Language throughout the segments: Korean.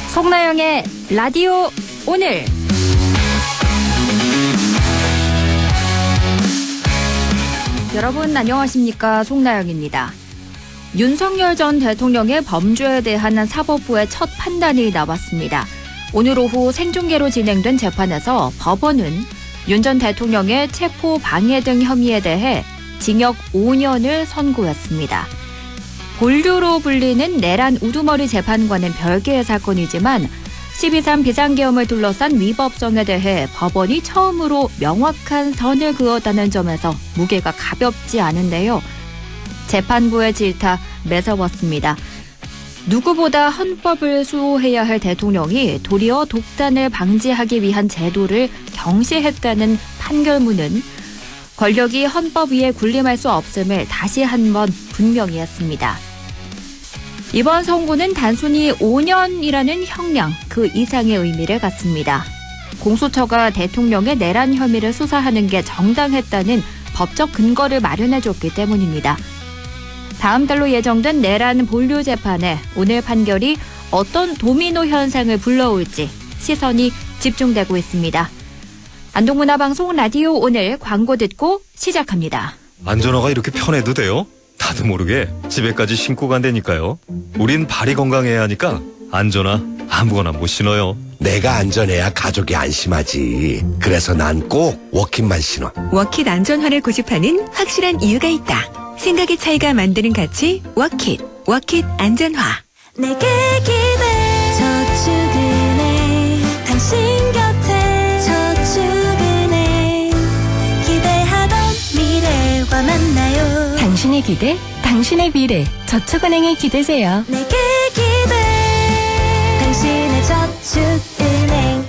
송나영의 라디오 오늘. 여러분 안녕하십니까? 송나영입니다. 윤석열 전 대통령의 범죄에 대한 사법부의 첫 판단이 나왔습니다. 오늘 오후 생중계로 진행된 재판에서 법원은 윤 전 대통령의 체포 방해 등 혐의에 대해 징역 5년을 선고했습니다. 본류로 불리는 내란 우두머리 재판과는 별개의 사건이지만 12.3 비상계엄을 둘러싼 위법성에 대해 법원이 처음으로 명확한 선을 그었다는 점에서 무게가 가볍지 않은데요. 재판부의 질타 매서웠습니다. 누구보다 헌법을 수호해야 할 대통령이 도리어 독단을 방지하기 위한 제도를 경시했다는 판결문은 권력이 헌법 위에 군림할 수 없음을 다시 한번 분명히 했습니다. 이번 선고는 단순히 5년이라는 형량 그 이상의 의미를 갖습니다. 공수처가 대통령의 내란 혐의를 수사하는 게 정당했다는 법적 근거를 마련해줬기 때문입니다. 다음 달로 예정된 내란 본류 재판에 오늘 판결이 어떤 도미노 현상을 불러올지 시선이 집중되고 있습니다. 안동문화방송 라디오 오늘 광고 듣고 시작합니다. 안전화가 이렇게 편해도 돼요? 나도 모르게 집에까지 신고 간다니까요. 우린 발이 건강해야 하니까 안전화 아무거나 못 신어요. 내가 안전해야 가족이 안심하지. 그래서 난 꼭 워킷만 신어. 워킷 안전화를 고집하는 확실한 이유가 있다. 생각의 차이가 만드는 가치 워킷. 워킷 안전화. 내게 기대 저축은행 당신 곁에 저축은행 기대하던 미래와 만나요. 당신의 기대, 당신의 미래. 저축은행에 기대세요. 내게 기대 당신의 저축은행.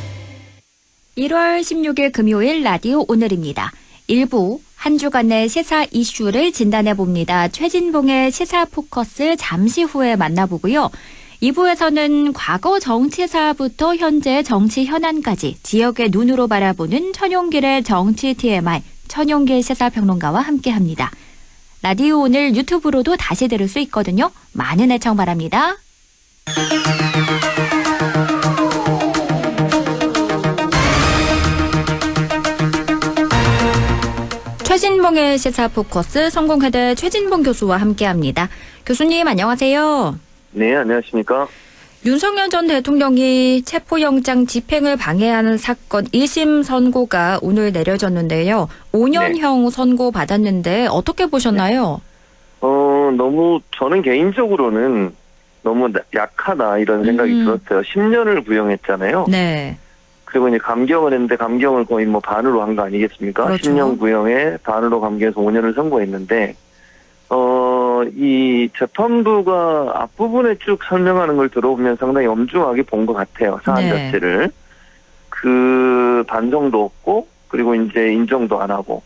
1월 16일 금요일 라디오 오늘입니다. 1부 한 주간의 시사 이슈를 진단해봅니다. 최진봉의 시사 포커스 잠시 후에 만나보고요. 2부에서는 과거 정치사부터 현재 정치 현안까지 지역의 눈으로 바라보는 천용길의 정치 TMI, 천용길 시사평론가와 함께합니다. 라디오 오늘 유튜브로도 다시 들을 수 있거든요. 많은 애청 바랍니다. 최진봉의 시사포커스 성공회대 최진봉 교수와 함께합니다. 교수님 안녕하세요. 네, 안녕하십니까. 윤석열 전 대통령이 체포영장 집행을 방해하는 사건 1심 선고가 오늘 내려졌는데요. 5년형 선고 받았는데 어떻게 보셨나요? 너무 저는 개인적으로는 너무 약하다 이런 생각이 들었어요. 10년을 구형했잖아요. 네. 그리고 이제 감경을 했는데 감경을 거의 뭐 반으로 한 거 아니겠습니까? 그렇죠. 10년 구형에 반으로 감경해서 5년을 선고했는데 이 재판부가 앞부분에 쭉 설명하는 걸 들어보면 상당히 엄중하게 본 것 같아요. 사안 네. 자체를. 그 반성도 없고 그리고 이제 인정도 안 하고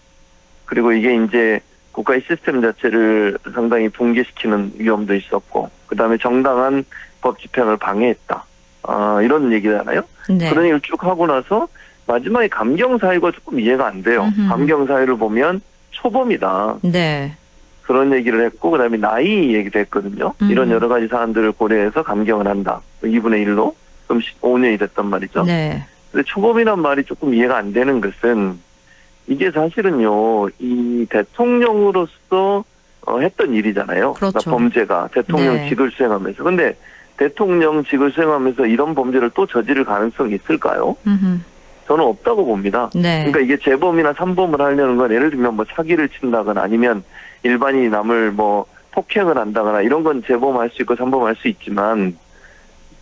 그리고 이게 이제 국가의 시스템 자체를 상당히 붕괴시키는 위험도 있었고 그다음에 정당한 법 집행을 방해했다. 이런 얘기잖아요. 네. 그런 얘기를 쭉 하고 나서 마지막에 감경 사유가 조금 이해가 안 돼요. 감경 사유를 보면 초범이다. 네. 그런 얘기를 했고 그다음에 나이 얘기도 했거든요. 이런 여러 가지 사안들을 고려해서 감경을 한다. 2분의 1로 그럼 5년이 됐단 말이죠. 네. 근데 초범이란 말이 조금 이해가 안 되는 것은 이게 사실은요. 이 대통령으로서 했던 일이잖아요. 그렇죠. 그러니까 범죄가 대통령직을 네. 수행하면서. 근데 대통령직을 수행하면서 이런 범죄를 또 저지를 가능성이 있을까요? 저는 없다고 봅니다. 네. 그러니까 이게 재범이나 삼범을 하려는 건 예를 들면 뭐 사기를 친다거나 아니면 일반인이 남을 뭐 폭행을 한다거나 이런 건 재범할 수 있고 삼범할 수 있지만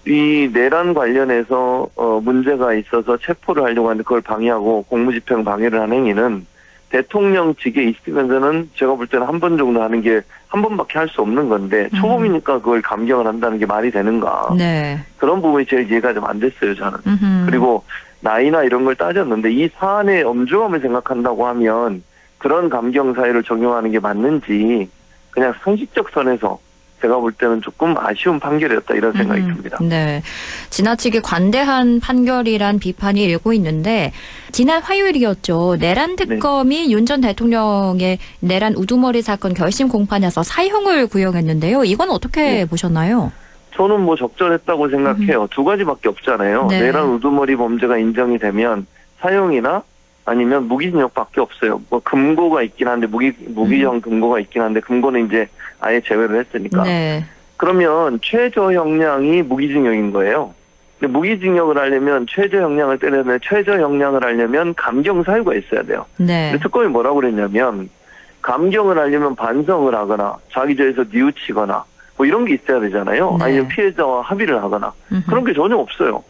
이 내란 관련해서 문제가 있어서 체포를 하려고 하는데 그걸 방해하고 공무집행 방해를 하는 행위는 대통령직에 있으면서는 제가 볼 때는 한 번 정도 하는 게 한 번밖에 할 수 없는 건데 초범이니까 그걸 감경을 한다는 게 말이 되는가. 네. 그런 부분이 제일 이해가 좀 안 됐어요, 저는. 그리고 나이나 이런 걸 따졌는데 이 사안의 엄중함을 생각한다고 하면 그런 감경 사유를 적용하는 게 맞는지 그냥 상식적 선에서 제가 볼 때는 조금 아쉬운 판결이었다 이런 생각이 듭니다. 네. 지나치게 관대한 판결이란 비판이 일고 있는데 지난 화요일이었죠. 내란 특검이 윤 전 대통령의 내란 우두머리 사건 결심 공판에서 사형을 구형했는데요. 이건 어떻게 보셨나요? 저는 뭐 적절했다고 생각해요. 두 가지밖에 없잖아요. 네. 내란 우두머리 범죄가 인정이 되면 사형이나 아니면 무기징역밖에 없어요. 뭐 금고가 있긴 한데 무기형 금고가 있긴 한데 금고는 이제 아예 제외를 했으니까. 네. 그러면 최저 형량이 무기징역인 거예요. 근데 무기징역을 하려면 최저 형량을 때려내 최저 형량을 하려면 감경 사유가 있어야 돼요. 네. 근데 특검이 뭐라고 그랬냐면 감경을 하려면 반성을 하거나 자기죄에서 뉘우치거나 뭐 이런 게 있어야 되잖아요. 네. 아니면 피해자와 합의를 하거나 그런 게 전혀 없어요.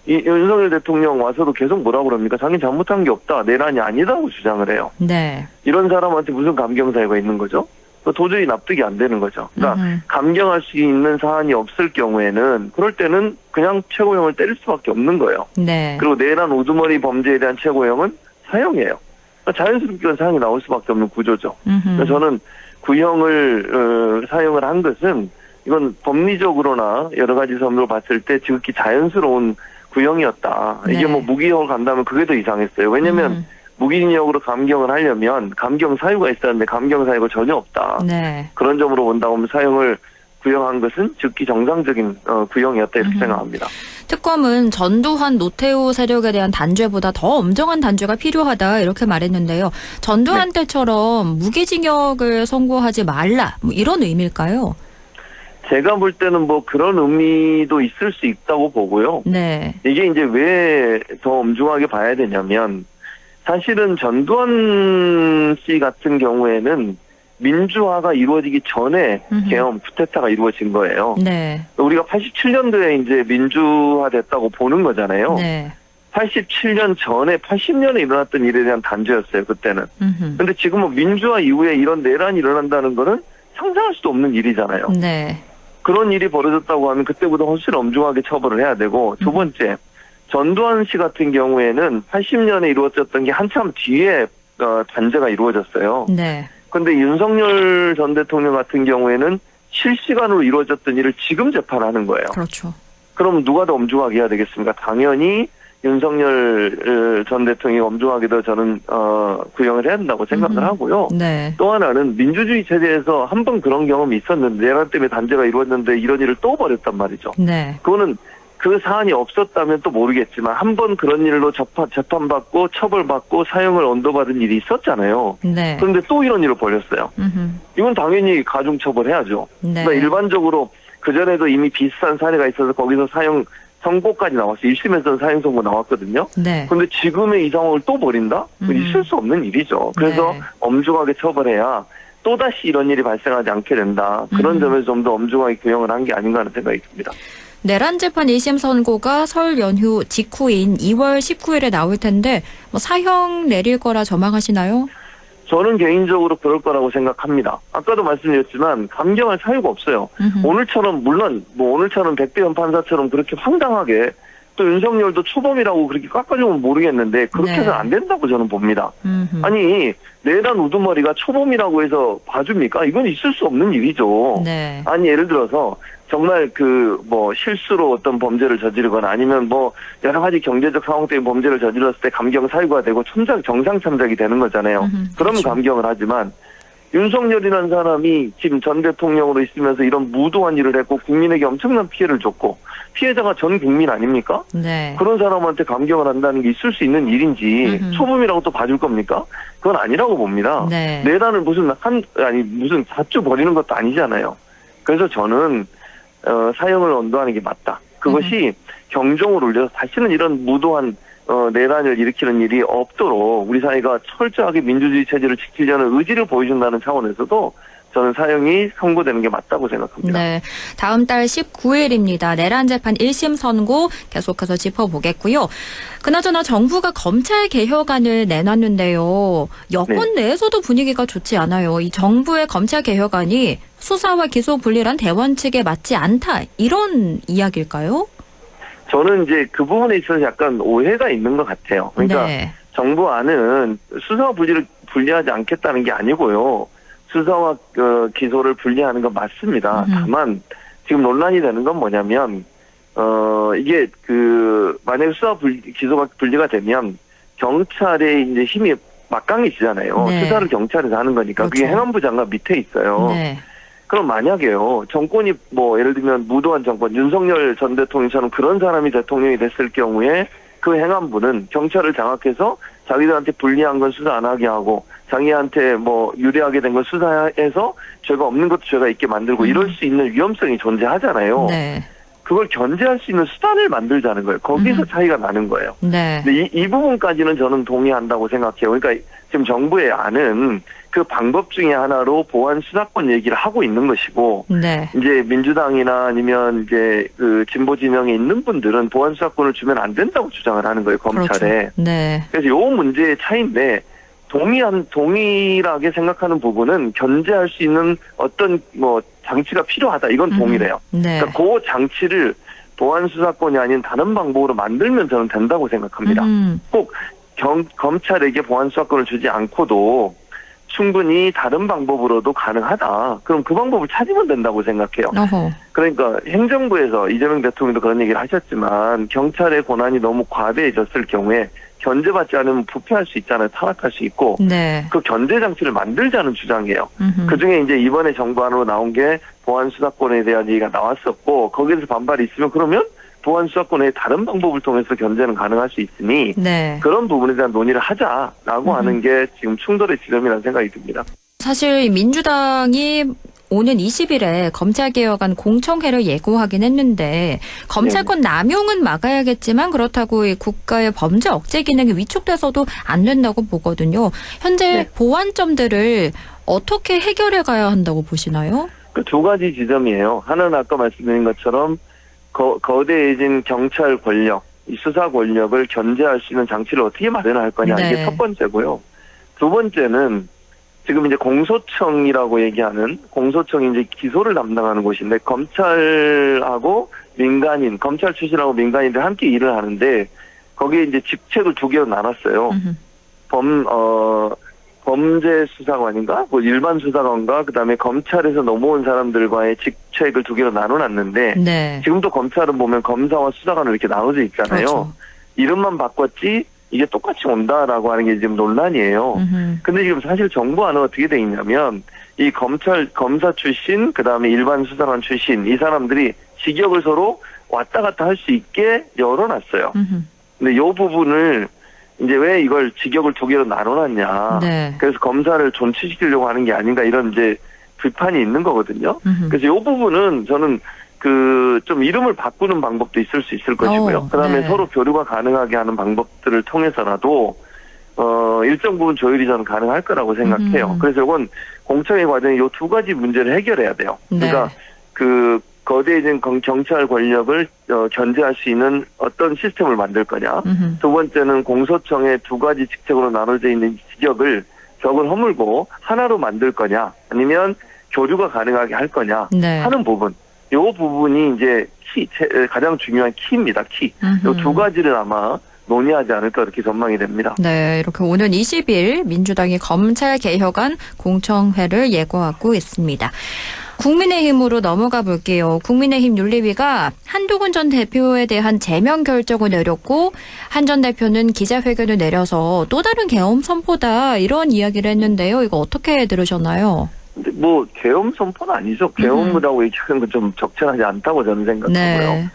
이 윤석열 대통령 와서도 계속 뭐라고 그럽니까? 자기는 잘못한 게 없다. 내란이 아니다고 주장을 해요. 네. 이런 사람한테 무슨 감경 사유가 있는 거죠? 도저히 납득이 안 되는 거죠. 그러니까 감경할 수 있는 사안이 없을 경우에는 그럴 때는 그냥 최고형을 때릴 수밖에 없는 거예요. 네. 그리고 내란 우두머리 범죄에 대한 최고형은 사형이에요. 그러니까 자연스럽게 사형이 나올 수밖에 없는 구조죠. 그래서 저는 구형을 사형을 한 것은 이건 법리적으로나 여러 가지 점으로 봤을 때 지극히 자연스러운 구형이었다. 이게 네. 뭐 무기형을 간다면 그게 더 이상했어요. 왜냐하면 무기징역으로 감경을 하려면 감경 사유가 있었는데 감경 사유가 전혀 없다. 네. 그런 점으로 본다면 사형을 구형한 것은 즉기 정상적인 구형이었다 이렇게 생각합니다. 특검은 전두환 노태우 세력에 대한 단죄보다 더 엄정한 단죄가 필요하다 이렇게 말했는데요. 전두환 때처럼 무기징역을 선고하지 말라 뭐 이런 의미일까요? 제가 볼 때는 뭐 그런 의미도 있을 수 있다고 보고요. 네. 이게 이제 왜 더 엄중하게 봐야 되냐면 사실은 전두환 씨 같은 경우에는 민주화가 이루어지기 전에 계엄 쿠데타가 이루어진 거예요. 네. 우리가 87년도에 이제 민주화됐다고 보는 거잖아요. 네. 87년 전에 80년에 일어났던 일에 대한 단죄였어요. 그때는. 근데 지금은 민주화 이후에 이런 내란이 일어난다는 거는 상상할 수도 없는 일이잖아요. 네. 그런 일이 벌어졌다고 하면 그때보다 훨씬 엄중하게 처벌을 해야 되고 두 번째 전두환 씨 같은 경우에는 80년에 이루어졌던 게 한참 뒤에 단죄가 이루어졌어요. 네. 그런데 윤석열 전 대통령 같은 경우에는 실시간으로 이루어졌던 일을 지금 재판하는 거예요. 그렇죠. 그럼 누가 더 엄중하게 해야 되겠습니까? 당연히 윤석열 전 대통령이 엄중하게 더 저는 구형을 해야 된다고 생각을 하고요. 네. 또 하나는 민주주의 체제에서 한 번 그런 경험이 있었는데 내란 때문에 단죄가 이루어졌는데 이런 일을 또 벌였단 말이죠. 네. 그거는 그 사안이 없었다면 또 모르겠지만 한 번 그런 일로 재판받고 처벌받고 사형을 언도받은 일이 있었잖아요. 네. 그런데 또 이런 일을 벌였어요. 이건 당연히 가중처벌해야죠. 네. 그러니까 일반적으로 그전에도 이미 비슷한 사례가 있어서 거기서 사형 선고까지 나왔어요. 1심에서는 사형 선고 나왔거든요. 네. 그런데 지금의 이 상황을 또 벌인다? 있을 수 없는 일이죠. 그래서 네. 엄중하게 처벌해야 또다시 이런 일이 발생하지 않게 된다. 그런 점에서 좀 더 엄중하게 규형을 한 게 아닌가 하는 생각이 듭니다. 내란 재판 1심 선고가 설 연휴 직후인 2월 19일에 나올 텐데 뭐 사형 내릴 거라 전망하시나요? 저는 개인적으로 그럴 거라고 생각합니다. 아까도 말씀드렸지만 감경할 사유가 없어요. 오늘처럼 물론 뭐 오늘처럼 백대현 판사처럼 그렇게 황당하게 또 윤석열도 초범이라고 그렇게 깎아주면 모르겠는데 그렇게 네. 해서 안 된다고 저는 봅니다. 아니 내란 우두머리가 초범이라고 해서 봐줍니까? 이건 있을 수 없는 일이죠. 네. 아니 예를 들어서 정말 그 뭐 실수로 어떤 범죄를 저지르거나 아니면 뭐 여러 가지 경제적 상황 때문에 범죄를 저질렀을 때 감경 사유가 되고 정상 참작이 되는 거잖아요. 그러면 그렇죠. 감경을 하지만 윤석열이라는 사람이 지금 전 대통령으로 있으면서 이런 무도한 일을 했고 국민에게 엄청난 피해를 줬고 피해자가 전 국민 아닙니까? 네. 그런 사람한테 감경을 한다는 게 있을 수 있는 일인지 초범이라고 또 봐줄 겁니까? 그건 아니라고 봅니다. 네. 내란을 무슨 무슨 4주 벌이는 것도 아니잖아요. 그래서 저는 사형을 언도하는 게 맞다. 그것이 경종을 울려서 다시는 이런 무도한 내란을 일으키는 일이 없도록 우리 사회가 철저하게 민주주의 체제를 지키려는 의지를 보여준다는 차원에서도 저는 사형이 선고되는 게 맞다고 생각합니다. 네, 다음 달 19일입니다. 내란 재판 1심 선고 계속해서 짚어보겠고요. 그나저나 정부가 검찰 개혁안을 내놨는데요. 여권 내에서도 분위기가 좋지 않아요. 이 정부의 검찰 개혁안이 수사와 기소 분리란 대원 측에 맞지 않다. 이런 이야기일까요? 저는 이제 그 부분에 있어서 약간 오해가 있는 것 같아요. 그러니까 네. 정부 안은 수사와 분리를 분리하지 않겠다는 게 아니고요. 수사와 기소를 분리하는 건 맞습니다. 다만 지금 논란이 되는 건 뭐냐면 이게 만약에 기소가 분리가 되면 경찰의 이제 힘이 막강해지잖아요. 네. 수사를 경찰에서 하는 거니까 그렇죠. 그게 행안부 장관 밑에 있어요. 네. 그럼 만약에요, 정권이 예를 들면 무도한 정권, 윤석열 전 대통령처럼 그런 사람이 대통령이 됐을 경우에 그 행안부는 경찰을 장악해서 자기들한테 불리한 건 수사 안 하게 하고 자기한테 유리하게 된 건 수사해서 죄가 없는 것도 죄가 있게 만들고 이럴 수 있는 위험성이 존재하잖아요. 네. 그걸 견제할 수 있는 수단을 만들자는 거예요. 거기서 차이가 나는 거예요. 네. 근데 이 부분까지는 저는 동의한다고 생각해요. 그러니까 지금 정부의 안은 그 방법 중에 하나로 보안 수사권 얘기를 하고 있는 것이고, 네. 이제 민주당이나 아니면 이제 진보 진영에 있는 분들은 보안 수사권을 주면 안 된다고 주장을 하는 거예요, 검찰에. 그렇죠. 네. 그래서 요 문제의 차이인데, 동일하게 생각하는 부분은 견제할 수 있는 어떤 장치가 필요하다. 이건 동일해요. 네. 그러니까 그 장치를 보안 수사권이 아닌 다른 방법으로 만들면 저는 된다고 생각합니다. 꼭 검찰에게 보안 수사권을 주지 않고도 충분히 다른 방법으로도 가능하다. 그럼 그 방법을 찾으면 된다고 생각해요. 어허. 그러니까 행정부에서 이재명 대통령도 그런 얘기를 하셨지만 경찰의 권한이 너무 과대해졌을 경우에 견제받지 않으면 부패할 수 있잖아요. 타락할 수 있고. 네. 그 견제 장치를 만들자는 주장이에요. 그중에 이제 이번에 정부안으로 나온 게 보안 수사권에 대한 얘기가 나왔었고, 거기에서 반발이 있으면 그러면 보안 수사권의 다른 방법을 통해서 견제는 가능할 수 있으니 네. 그런 부분에 대한 논의를 하자라고 하는 게 지금 충돌의 지점이라는 생각이 듭니다. 사실 민주당이 오는 20일에 검찰개혁안 공청회를 예고하긴 했는데 검찰권 남용은 막아야겠지만 그렇다고 이 국가의 범죄 억제 기능이 위축돼서도 안 된다고 보거든요. 현재 네. 보완점들을 어떻게 해결해 가야 한다고 보시나요? 그 두 가지 지점이에요. 하나는 아까 말씀드린 것처럼 거대해진 경찰 권력, 이 수사 권력을 견제할 수 있는 장치를 어떻게 마련할 거냐. 네. 이게 첫 번째고요. 두 번째는 지금 이제 공소청이라고 얘기하는 공소청이 이제 기소를 담당하는 곳인데 검찰하고 민간인, 검찰 출신하고 민간인들 함께 일을 하는데 거기에 이제 직책을 두 개로 나눴어요. 범죄 수사관인가? 일반 수사관과 그다음에 검찰에서 넘어온 사람들과의 직책을 두 개로 나눠놨는데 네. 지금도 검찰은 보면 검사와 수사관으로 이렇게 나눠져 있잖아요. 그렇죠. 이름만 바꿨지 이게 똑같이 온다라고 하는 게 지금 논란이에요. 근데 지금 사실 정부안은 어떻게 돼 있냐면 이 검사 출신 그다음에 일반 수사관 출신 이 사람들이 직역을 서로 왔다 갔다 할 수 있게 열어놨어요. 근데 이 부분을 이제 왜 이걸 직역을 두 개로 나눠놨냐. 네. 그래서 검사를 존치시키려고 하는 게 아닌가 이런 이제 비판이 있는 거거든요. 그래서 이 부분은 저는 좀 이름을 바꾸는 방법도 있을 수 있을 것이고요. 그다음에 네. 서로 교류가 가능하게 하는 방법들을 통해서라도 일정 부분 조율이 저는 가능할 거라고 생각해요. 그래서 이건 공청회 과정에 이 두 가지 문제를 해결해야 돼요. 그러니까 네. 거대해진 경찰 권력을 견제할 수 있는 어떤 시스템을 만들 거냐. 두 번째는 공소청의 두 가지 직책으로 나눠져 있는 직역을 벽을 허물고 하나로 만들 거냐. 아니면 교류가 가능하게 할 거냐 네. 하는 부분. 이 부분이 이제 가장 중요한 키입니다. 키. 이 두 가지를 아마 논의하지 않을까 이렇게 전망이 됩니다. 네, 이렇게 오는 20일 민주당이 검찰개혁안 공청회를 예고하고 있습니다. 국민의힘으로 넘어가 볼게요. 국민의힘 윤리위가 한동훈 전 대표에 대한 제명 결정을 내렸고 한 전 대표는 기자회견을 내려서 또 다른 계엄 선포다 이런 이야기를 했는데요. 이거 어떻게 들으셨나요? 근데 계엄 선포는 아니죠. 계엄이라고 얘기하는 건 좀 적절하지 않다고 저는 생각하고요. 네.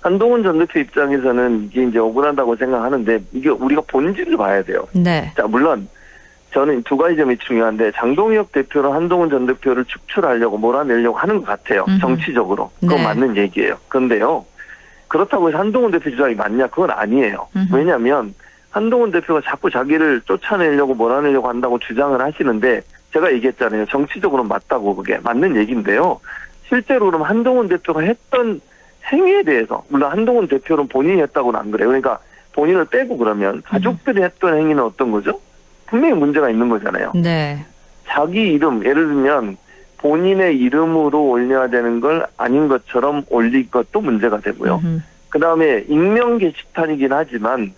한동훈 전 대표 입장에서는 이게 이제 억울하다고 생각하는데 이게 우리가 본질을 봐야 돼요. 네. 자, 물론 저는 두 가지 점이 중요한데 장동혁 대표는 한동훈 전 대표를 축출하려고 몰아내려고 하는 것 같아요. 정치적으로. 그건 네. 맞는 얘기예요. 그런데요. 그렇다고 해서 한동훈 대표 주장이 맞냐? 그건 아니에요. 왜냐하면 한동훈 대표가 자꾸 자기를 쫓아내려고 몰아내려고 한다고 주장을 하시는데 제가 얘기했잖아요. 정치적으로는 맞다고 그게 맞는 얘기인데요. 실제로 그럼 한동훈 대표가 했던 행위에 대해서 물론 한동훈 대표는 본인이 했다고는 안 그래요. 그러니까 본인을 빼고 그러면 가족들이 했던 행위는 어떤 거죠? 분명히 문제가 있는 거잖아요. 네. 자기 이름 예를 들면 본인의 이름으로 올려야 되는 걸 아닌 것처럼 올릴 것도 문제가 되고요. 그다음에 익명 게시판이긴 하지만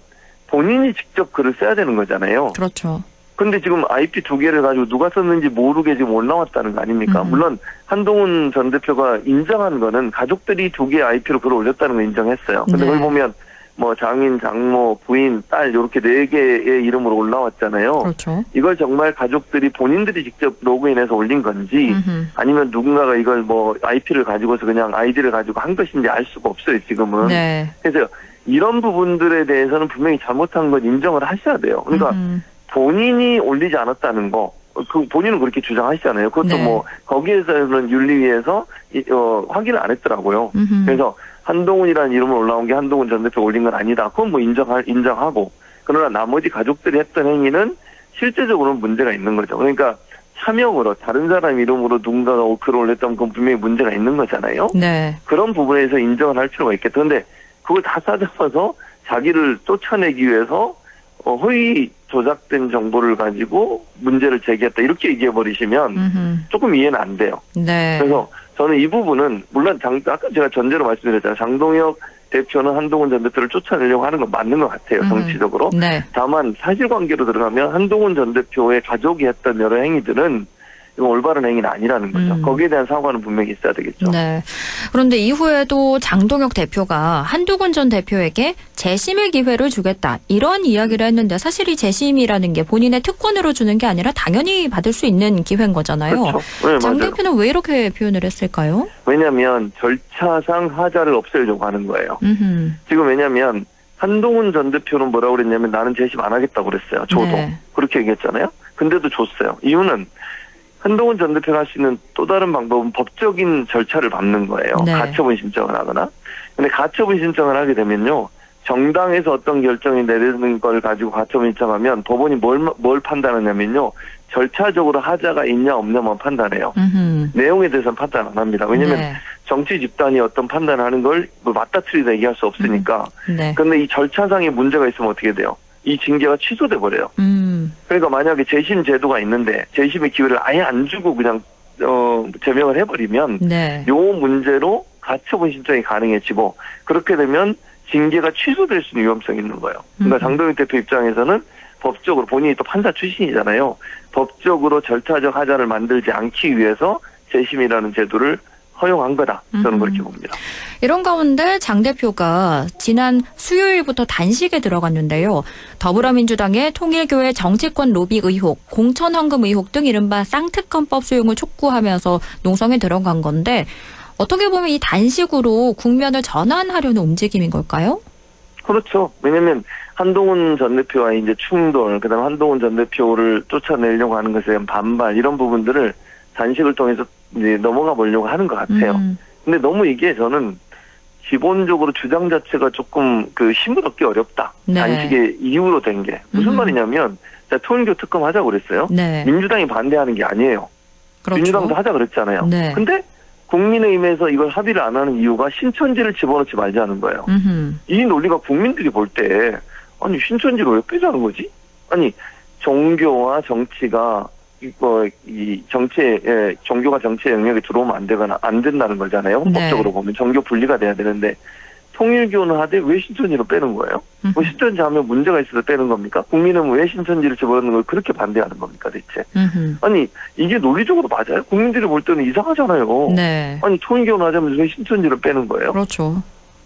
본인이 직접 글을 써야 되는 거잖아요. 그렇죠. 근데 지금 IP 2개를 가지고 누가 썼는지 모르게 지금 올라왔다는 거 아닙니까? 물론 한동훈 전 대표가 인정한 거는 가족들이 2개의 IP로 글을 올렸다는 걸 인정했어요. 근데 네. 거기 보면 뭐 장인, 장모, 부인, 딸 이렇게 4개의 이름으로 올라왔잖아요. 그렇죠. 이걸 정말 가족들이 본인들이 직접 로그인해서 올린 건지 아니면 누군가가 이걸 뭐 IP를 가지고서 그냥 아이디를 가지고 한 것인지 알 수가 없어요, 지금은. 네. 그래서 이런 부분들에 대해서는 분명히 잘못한 건 인정을 하셔야 돼요. 그러니까 본인이 올리지 않았다는 거, 본인은 그렇게 주장하시잖아요. 그것도 네. 뭐 거기에서는 윤리위에서 확인을 안 했더라고요. 그래서 한동훈이라는 이름으로 올라온 게 한동훈 전 대표 올린 건 아니다. 그건 뭐 인정하고, 그러나 나머지 가족들이 했던 행위는 실제적으로는 문제가 있는 거죠. 그러니까 차명으로 다른 사람 이름으로 누군가가 글을 올렸다면 그건 분명히 문제가 있는 거잖아요. 네. 그런 부분에서 인정을 할 필요가 있겠다. 그런데 그걸 다 싸잡아서 자기를 쫓아내기 위해서 허위 조작된 정보를 가지고 문제를 제기했다 이렇게 얘기해버리시면 조금 이해는 안 돼요. 네. 그래서 저는 이 부분은 물론 아까 제가 전제로 말씀드렸잖아요. 장동혁 대표는 한동훈 전 대표를 쫓아내려고 하는 건 맞는 것 같아요. 정치적으로. 네. 다만 사실관계로 들어가면 한동훈 전 대표의 가족이 했던 여러 행위들은 이건 올바른 행위는 아니라는 거죠. 거기에 대한 사과는 분명히 있어야 되겠죠. 네. 그런데 이후에도 장동혁 대표가 한동훈 전 대표에게 재심의 기회를 주겠다 이런 이야기를 했는데 사실 이 재심이라는 게 본인의 특권으로 주는 게 아니라 당연히 받을 수 있는 기회인 거잖아요. 그렇죠. 네, 장 맞아요. 대표는 왜 이렇게 표현을 했을까요? 왜냐하면 절차상 하자를 없애려고 하는 거예요. 지금 왜냐하면 한동훈 전 대표는 뭐라고 그랬냐면 나는 재심 안 하겠다고 그랬어요. 저도. 네. 그렇게 얘기했잖아요. 근데도 줬어요. 이유는 한동훈 전 대표가 할 수 있는 또 다른 방법은 법적인 절차를 밟는 거예요. 네. 가처분 신청을 하거나. 근데 가처분 신청을 하게 되면요. 정당에서 어떤 결정이 내리는 걸 가지고 가처분 신청하면 법원이 뭘 판단하냐면요. 절차적으로 하자가 있냐 없냐만 판단해요. 내용에 대해서는 판단 안 합니다. 왜냐하면 네. 정치 집단이 어떤 판단하는 걸 뭐 맞다트리다 얘기할 수 없으니까. 네. 그런데 이 절차상의 문제가 있으면 어떻게 돼요? 이 징계가 취소돼 버려요. 그러니까 만약에 재심 제도가 있는데 재심의 기회를 아예 안 주고 그냥 제명을 해버리면 네. 요 문제로 가처분 신청이 가능해지고 그렇게 되면 징계가 취소될 수 있는 위험성이 있는 거예요. 그러니까 장동혁 대표 입장에서는 법적으로 본인이 또 판사 출신이잖아요. 법적으로 절차적 하자를 만들지 않기 위해서 재심이라는 제도를 허용한 거다. 저는 그렇게 봅니다. 이런 가운데 장 대표가 지난 수요일부터 단식에 들어갔는데요. 더불어민주당의 통일교회 정치권 로비 의혹, 공천헌금 의혹 등 이른바 쌍특검법 수용을 촉구하면서 농성에 들어간 건데 어떻게 보면 이 단식으로 국면을 전환하려는 움직임인 걸까요? 그렇죠. 왜냐하면 한동훈 전 대표와의 이제 충돌, 그다음 한동훈 전 대표를 쫓아내려고 하는 것에 대한 반발 이런 부분들을 단식을 통해서 이제 넘어가 보려고 하는 것 같아요. 근데 너무 이게 저는 기본적으로 주장 자체가 조금 힘을 얻기 어렵다. 네. 단식의 이유로 된 게 무슨 말이냐면 통일교 특검 하자고 그랬어요. 네. 민주당이 반대하는 게 아니에요. 그렇죠. 민주당도 하자 그랬잖아요. 네. 근데 국민의힘에서 이걸 합의를 안 하는 이유가 신천지를 집어넣지 말자는 거예요. 이 논리가 국민들이 볼 때 아니 신천지를 왜 빼자는 거지? 아니 종교와 정치가 이 정치에 종교가 정치의 영역에 들어오면 안 된다는 거잖아요. 헌법적으로 보면 종교 분리가 돼야 되는데 통일교는 하되 왜 신천지를 빼는 거예요? 뭐 신천지 하면 문제가 있어서 빼는 겁니까? 국민은 왜 신천지를 집어넣는 걸 그렇게 반대하는 겁니까 대체? 아니 이게 논리적으로 맞아요? 국민들이 볼 때는 이상하잖아요. 네. 아니 통일교는 하자면서 왜 신천지를 빼는 거예요? 그렇죠.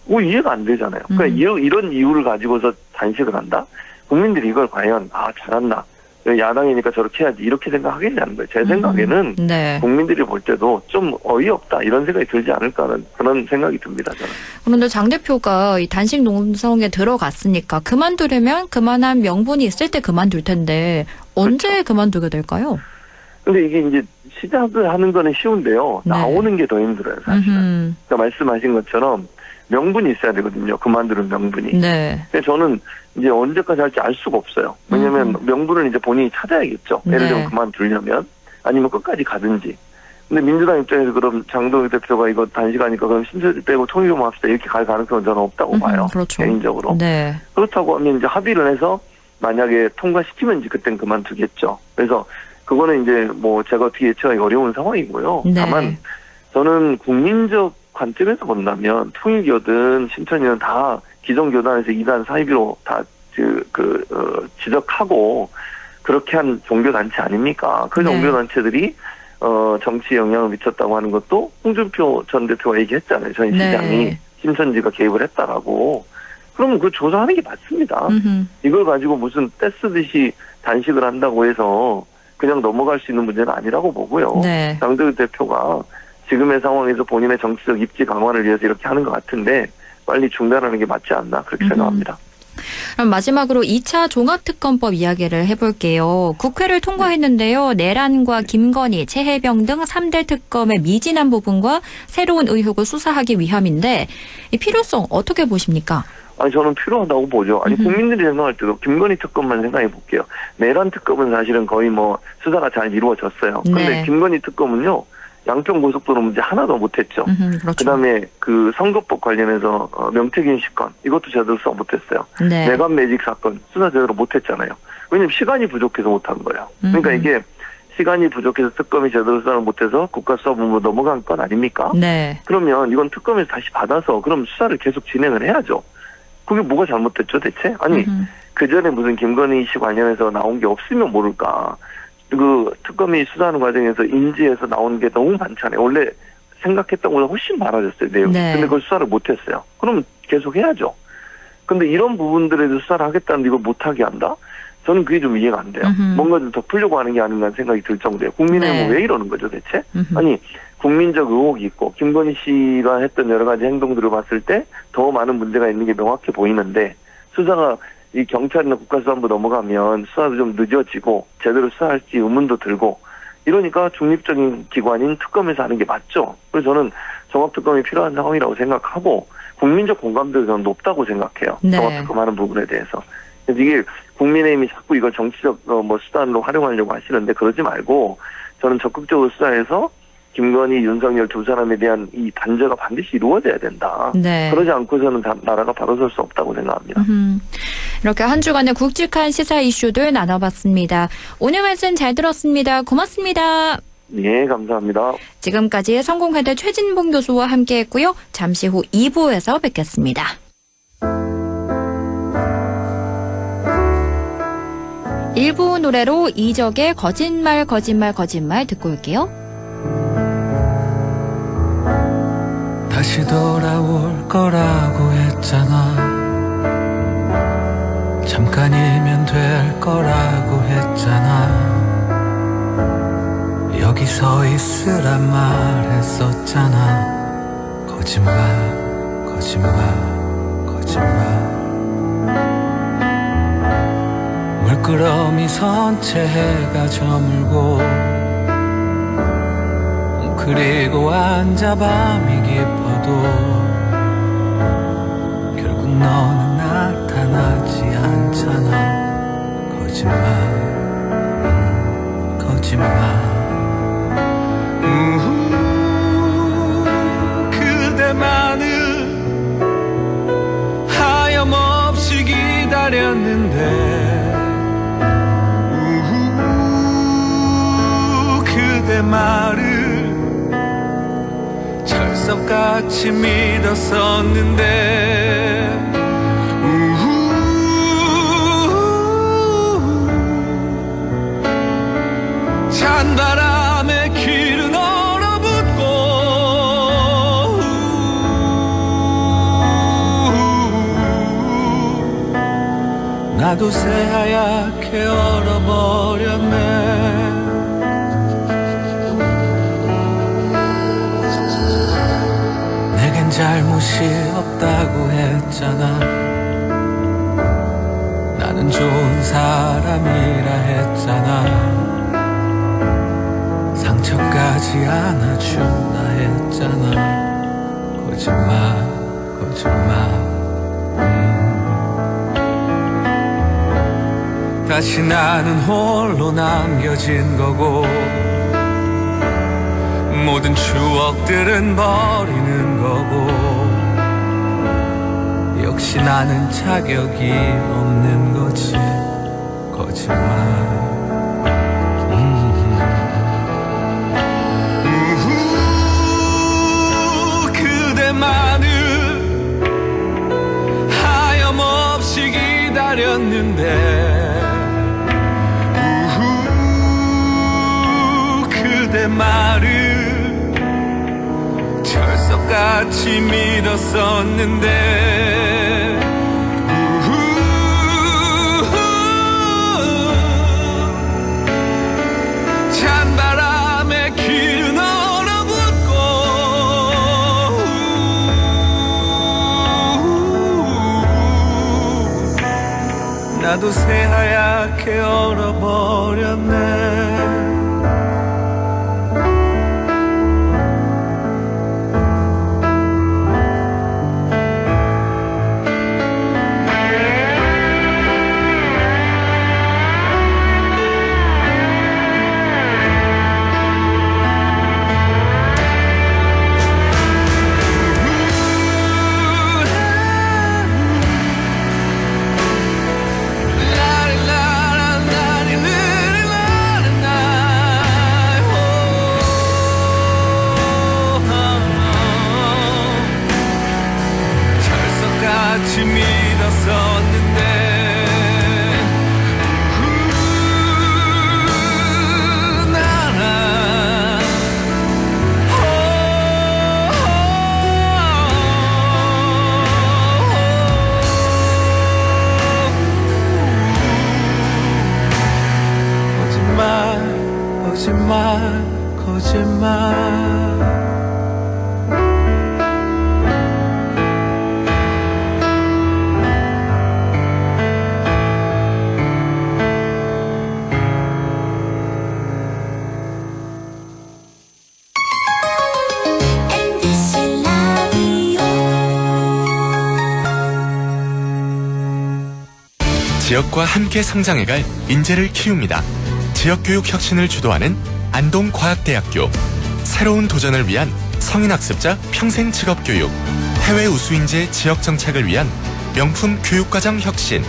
이해가 안 되잖아요. 그러니까 이런 이유를 가지고서 단식을 한다? 국민들이 이걸 과연 잘한다. 야당이니까 저렇게 해야지 이렇게 생각하겠냐는 거예요. 제 생각에는 네. 국민들이 볼 때도 좀 어이없다 이런 생각이 들지 않을까 하는 그런 생각이 듭니다. 저는. 그런데 장 대표가 이 단식 농성에 들어갔으니까 그만두려면 그만한 명분이 있을 때 그만둘 텐데 언제 그렇죠. 그만두게 될까요? 근데 이게 이제 시작을 하는 거는 쉬운데요. 네. 나오는 게 더 힘들어요. 사실은. 그러니까 말씀하신 것처럼 명분이 있어야 되거든요. 그만두는 명분이. 네. 근데 저는 이제 언제까지 할지 알 수가 없어요. 왜냐면 명분을 이제 본인이 찾아야겠죠. 예를 들면 네. 그만두려면 아니면 끝까지 가든지. 근데 민주당 입장에서 그럼 장동혁 대표가 이거 단식하니까 그럼 신천지 빼고 통일교만 합시다 이렇게 갈 가능성은 저는 없다고 봐요. 그렇죠. 개인적으로. 네. 그렇다고 하면 이제 합의를 해서 만약에 통과시키면 이제 그땐 그만두겠죠. 그래서 그거는 이제 뭐 제가 어떻게 예측하기 어려운 상황이고요. 네. 다만 저는 국민적 관점에서 본다면 통일교든 신천지는 다 기존교단에서 이단 사이비로 다 지적하고 그렇게 한 종교단체 아닙니까? 그 네. 종교단체들이 정치에 영향을 미쳤다고 하는 것도 홍준표 전 대표가 얘기했잖아요. 전 시장이 네. 신천지가 개입을 했다라고. 그러면 그 조사하는 게 맞습니다. 음흠. 이걸 가지고 무슨 떼쓰듯이 단식을 한다고 해서 그냥 넘어갈 수 있는 문제는 아니라고 보고요. 네. 장재우 대표가 지금의 상황에서 본인의 정치적 입지 강화를 위해서 이렇게 하는 것 같은데 빨리 중단하는 게 맞지 않나 그렇게 생각합니다. 그럼 마지막으로 2차 종합특검법 이야기를 해볼게요. 국회를 통과했는데요. 내란과 김건희, 최혜병 등 3대 특검의 미진한 부분과 새로운 의혹을 수사하기 위함인데 이 필요성 어떻게 보십니까? 아니 저는 필요하다고 보죠. 아니 국민들이 생각할 때도 김건희 특검만 생각해 볼게요. 내란 특검은 사실은 거의 뭐 수사가 잘 이루어졌어요. 그런데 네. 김건희 특검은요. 양평 고속도로 문제 하나도 못했죠. 그렇죠. 그다음에 그 선거법 관련해서 명태균 씨건 이것도 제대로 수사 못했어요. 네. 내관 매직 사건 수사 제대로 못했잖아요. 왜냐면 시간이 부족해서 못한 거예요. 그러니까 이게 시간이 부족해서 특검이 제대로 수사를 못해서 국가수사본부 넘어간 건 아닙니까? 네. 그러면 이건 특검에서 다시 받아서 그럼 수사를 계속 진행을 해야죠. 그게 뭐가 잘못됐죠 대체? 아니 그 전에 무슨 김건희 씨 관련해서 나온 게 없으면 모를까. 그 특검이 수사하는 과정에서 인지해서 나온 게 너무 많잖아요. 원래 생각했던 것보다 훨씬 많아졌어요, 내용이. 네. 근데 그걸 수사를 못했어요. 그럼 계속 해야죠. 근데 이런 부분들에도 수사를 하겠다는데 이걸 못하게 한다? 저는 그게 좀 이해가 안 돼요. 뭔가 좀 더 풀려고 하는 게 아닌가 생각이 들 정도예요. 국민의힘은 네. 왜 이러는 거죠, 대체? 아니, 국민적 의혹이 있고 김건희 씨가 했던 여러 가지 행동들을 봤을 때 더 많은 문제가 있는 게 명확해 보이는데 수사가 이 경찰이나 국가수사본부 넘어가면 수사도 좀 늦어지고 제대로 수사할지 의문도 들고 이러니까 중립적인 기관인 특검에서 하는 게 맞죠. 그래서 저는 종합특검이 필요한 상황이라고 생각하고 국민적 공감도 저는 높다고 생각해요. 네. 종합특검하는 부분에 대해서. 그래서 이게 국민의힘이 자꾸 이걸 정치적 수단으로 활용하려고 하시는데 그러지 말고 저는 적극적으로 수사해서 김건희, 윤석열 두 사람에 대한 이 단죄가 반드시 이루어져야 된다. 네. 그러지 않고서는 나라가 바로 설 수 없다고 생각합니다. 이렇게 한 주간의 굵직한 시사 이슈들 나눠봤습니다. 오늘 말씀 잘 들었습니다. 고맙습니다. 예, 감사합니다. 지금까지 성공회대 최진봉 교수와 함께했고요. 잠시 후 2부에서 뵙겠습니다. 일부 노래로 이적의 거짓말 거짓말 거짓말 듣고 올게요. 다시 돌아올 거라고 했잖아. 잠깐이면 될 거라고 했잖아. 여기 서 있으란 말했었잖아. 거짓말 거짓말 거짓말. 물끄러미 선채 해가 저물고 그리고 앉아 밤이 깊어도 결국 너는 나타나지 않잖아. 거짓말 거짓말. 그대만을 하염없이 기다렸는데 그대 말을 철석같이 믿었었는데 찬바람에 길은 얼어붙고 나도 새하얗게 얼어버렸네. 잘못이 없다고 했잖아. 나는 좋은 사람이라 했잖아. 상처까지 안아준다 했잖아. 거짓말 거짓말. 다시 나는 홀로 남겨진 거고 모든 추억들은 버리는 거고 역시 나는 자격이 없는 거지. 거짓말. 그대만을 하염없이 기다렸는데 그대 말을 철석같이 믿었었는데 찬바람에 길은 얼어붙고 나도 새하얗게 얼어버렸네. 같이 믿었었는데 나라 거짓말 MBC 라디오 지역과 함께 성장해갈 인재를 키웁니다. 지역교육 혁신을 주도하는 안동과학대학교. 새로운 도전을 위한 성인학습자 평생 직업교육. 해외 우수인재 지역정착을 위한 명품 교육과정 혁신.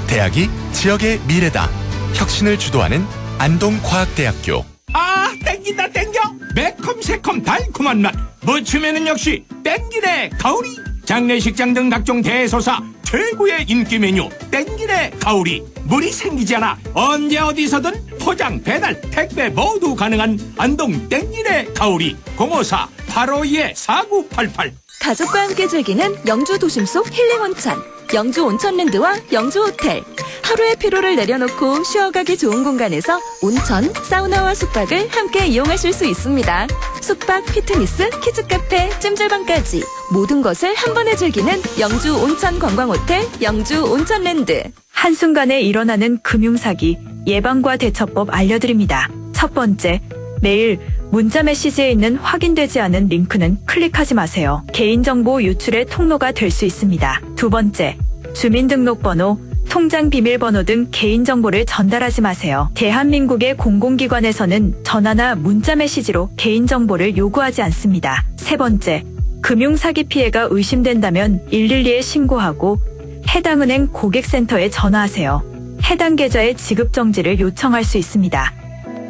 대학이 지역의 미래다. 혁신을 주도하는 안동과학대학교. 아, 땡긴다 땡겨. 매콤 새콤 달콤한 맛. 무침에는 역시 땡기네 가오리. 장례식장 등 각종 대소사 최고의 인기 메뉴 땡기네 가오리. 물이 생기지 않아 언제 어디서든 포장 배달 택배 모두 가능한 안동 땡기네 가오리. 054-852-4988. 가족과 함께 즐기는 영주 도심 속 힐링 온천, 영주 온천랜드와 영주 호텔. 하루의 피로를 내려놓고 쉬어가기 좋은 공간에서 온천, 사우나와 숙박을 함께 이용하실 수 있습니다. 숙박, 피트니스, 키즈카페, 찜질방까지 모든 것을 한 번에 즐기는 영주 온천 관광호텔, 영주 온천랜드. 한순간에 일어나는 금융사기 예방과 대처법 알려드립니다. 첫 번째, 매일 문자 메시지에 있는 확인되지 않은 링크는 클릭하지 마세요. 개인정보 유출의 통로가 될 수 있습니다. 두 번째, 주민등록번호, 통장 비밀번호 등 개인정보를 전달하지 마세요. 대한민국의 공공기관에서는 전화나 문자 메시지로 개인정보를 요구하지 않습니다. 세 번째, 금융사기 피해가 의심된다면 112에 신고하고 해당 은행 고객센터에 전화하세요. 해당 계좌의 지급정지를 요청할 수 있습니다.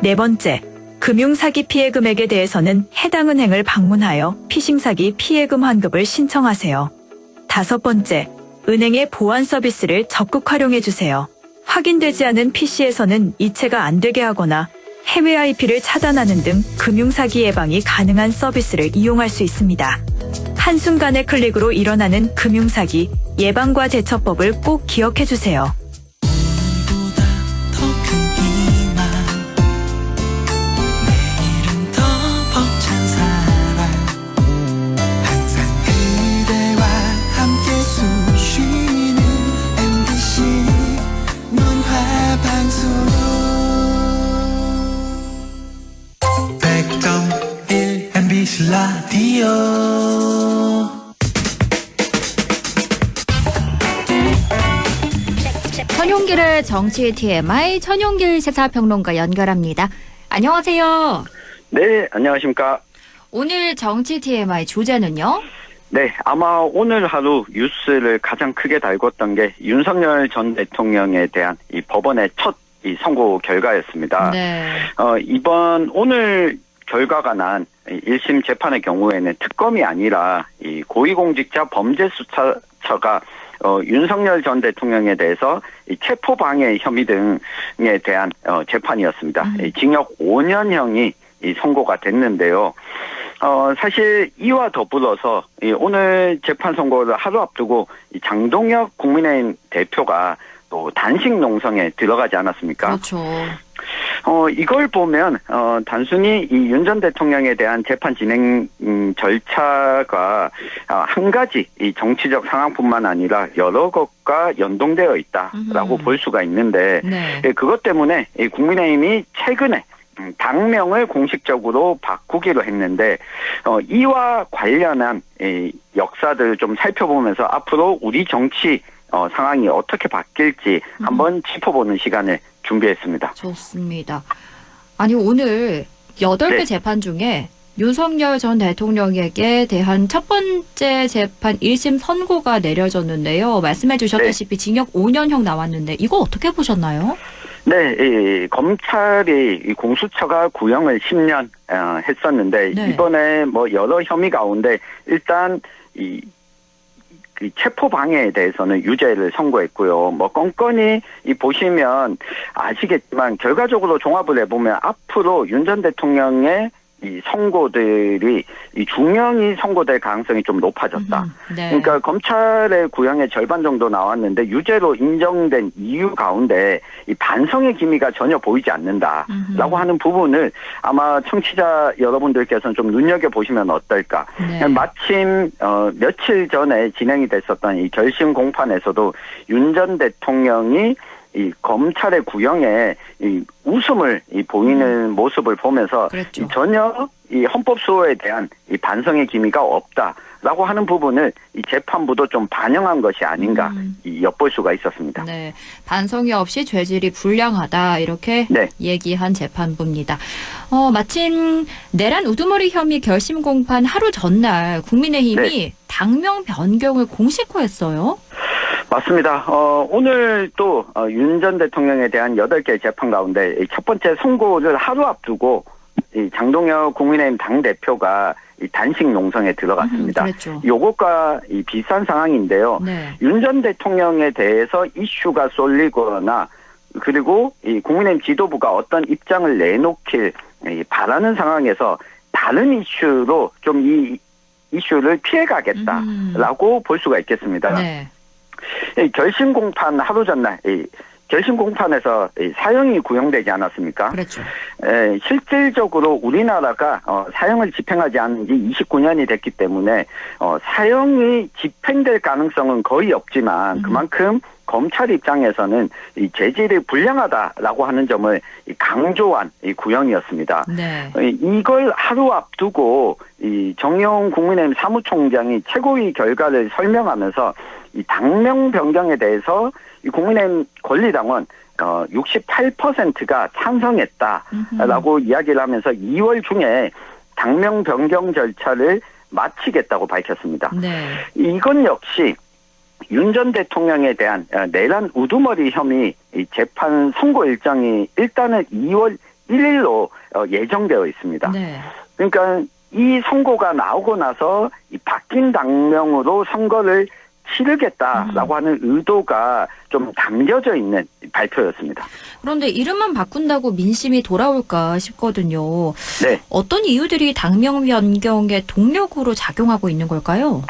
네 번째, 금융사기 피해 금액에 대해서는 해당 은행을 방문하여 피싱사기 피해금 환급을 신청하세요. 다섯 번째, 은행의 보안 서비스를 적극 활용해주세요. 확인되지 않은 PC에서는 이체가 안 되게 하거나 해외 IP를 차단하는 등 금융사기 예방이 가능한 서비스를 이용할 수 있습니다. 한순간의 클릭으로 일어나는 금융사기 예방과 대처법을 꼭 기억해주세요. 라디오. 천용길의 정치 TMI 천용길 시사평론가 연결합니다. 안녕하세요. 네, 안녕하십니까. 오늘 정치 TMI 주제는요? 네, 아마 오늘 하루 뉴스를 가장 크게 달궜던 게 윤석열 전 대통령에 대한 이 법원의 첫 이 선고 결과였습니다. 네. 이번 오늘 결과가 난 1심 재판의 경우에는 특검이 아니라 이 고위공직자 범죄수사처가 윤석열 전 대통령에 대해서 이 체포방해 혐의 등에 대한 재판이었습니다. 징역 5년형이 이 선고가 됐는데요. 사실 이와 더불어서 오늘 재판 선고를 하루 앞두고 이 장동혁 국민의힘 대표가 또 단식 농성에 들어가지 않았습니까? 그렇죠. 이걸 보면 단순히 이 윤 전 대통령에 대한 재판 진행 절차가 한 가지 이 정치적 상황뿐만 아니라 여러 것과 연동되어 있다라고 볼 수가 있는데 네. 그것 때문에 이 국민의힘이 최근에 당명을 공식적으로 바꾸기로 했는데 이와 관련한 이 역사들을 좀 살펴보면서 앞으로 우리 정치 상황이 어떻게 바뀔지 한번 짚어보는 시간을 준비했습니다. 좋습니다. 아니 오늘 8개 네. 재판 중에 윤석열 전 대통령에게 대한 첫 번째 재판 1심 선고가 내려졌는데요. 말씀해 주셨다시피 징역 5년형 나왔는데 이거 어떻게 보셨나요? 네, 검찰이 이 공수처가 구형을 10년 했었는데 네. 이번에 뭐 여러 혐의 가운데 일단 그 체포 방해에 대해서는 유죄를 선고했고요. 뭐 건건이 보시면 아시겠지만 결과적으로 종합을 해보면 앞으로 윤 전 대통령의 이 선고들이 이 중형이 선고될 가능성이 좀 높아졌다. 네. 그러니까 검찰의 구형의 절반 정도 나왔는데 유죄로 인정된 이유 가운데 이 반성의 기미가 전혀 보이지 않는다라고 하는 부분을 아마 청취자 여러분들께서는 좀 눈여겨보시면 어떨까. 네. 마침 며칠 전에 진행이 됐었던 이 결심 공판에서도 윤 전 대통령이 이 검찰의 구형에 이 웃음을 보이는 모습을 보면서 그랬죠. 전혀 이 헌법 수호에 대한 이 반성의 기미가 없다라고 하는 부분을 이 재판부도 좀 반영한 것이 아닌가 엿볼 수가 있었습니다. 네, 반성이 없이 죄질이 불량하다 이렇게 네. 얘기한 재판부입니다. 마침 내란 우두머리 혐의 결심 공판 하루 전날 국민의힘이 당명 변경을 공식화했어요. 맞습니다. 오늘 또 윤 전 대통령에 대한 8개 재판 가운데 첫 번째 선고를 하루 앞두고 이 장동혁 국민의힘 당대표가 이 단식 농성에 들어갔습니다. 그랬죠. 요것과 이 비슷한 상황인데요. 네. 윤 전 대통령에 대해서 이슈가 쏠리거나 그리고 이 국민의힘 지도부가 어떤 입장을 내놓길 바라는 상황에서 다른 이슈로 좀 이 이슈를 피해가겠다라고 볼 수가 있겠습니다. 네. 결심 공판 하루 전날 결심 공판에서 사형이 구형되지 않았습니까? 그렇죠. 실질적으로 우리나라가 사형을 집행하지 않은 지 29년이 됐기 때문에 사형이 집행될 가능성은 거의 없지만 그만큼 검찰 입장에서는 이 죄질이 불량하다라고 하는 점을 강조한 이 구형이었습니다. 네. 이걸 하루 앞두고 이 정의용 국민의힘 사무총장이 최고위 결과를 설명하면서 이 당명 변경에 대해서 이 국민의힘 권리당원 68%가 찬성했다라고 이야기를 하면서 2월 중에 당명 변경 절차를 마치겠다고 밝혔습니다. 네. 이건 역시 윤 전 대통령에 대한 내란 우두머리 혐의 재판 선고 일정이 일단은 2월 1일로 예정되어 있습니다. 네. 그러니까 이 선고가 나오고 나서 이 바뀐 당명으로 선거를 치르겠다라고 하는 의도가 좀 담겨져 있는 발표였습니다. 그런데 이름만 바꾼다고 민심이 돌아올까 싶거든요. 네. 어떤 이유들이 당명 변경의 동력으로 작용하고 있는 걸까요?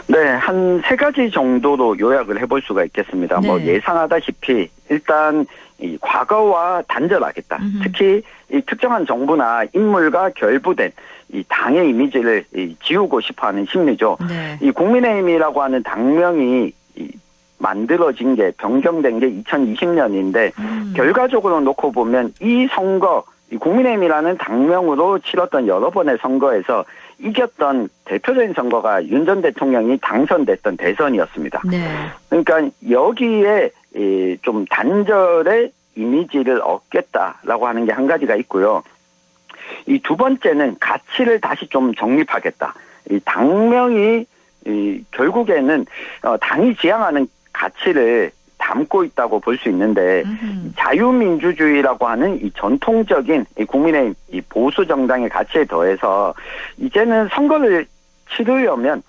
네, 한 3가지 정도로 요약을 해볼 수가 있겠습니다. 네. 뭐 예상하다시피 일단 이 과거와 단절하겠다. 특히 이 특정한 정부나 인물과 결부된 이 당의 이미지를 지우고 싶어하는 심리죠. 네. 이 국민의힘이라고 하는 당명이 만들어진 게 변경된 게 2020년인데 결과적으로 놓고 보면 이 선거 이 국민의힘이라는 당명으로 치렀던 여러 번의 선거에서 이겼던 대표적인 선거가 윤 전 대통령이 당선됐던 대선이었습니다. 네. 그러니까 여기에 좀 단절의 이미지를 얻겠다라고 하는 게 한 가지가 있고요. 이 두 번째는 가치를 다시 좀 정립하겠다. 이 당명이 결국에는 당이 지향하는 가치를 담고 있다고 볼 수 있는데 자유민주주의라고 하는 이 전통적인 이 국민의 이 보수 정당의 가치에 더해서 이제는 선거를 치르려면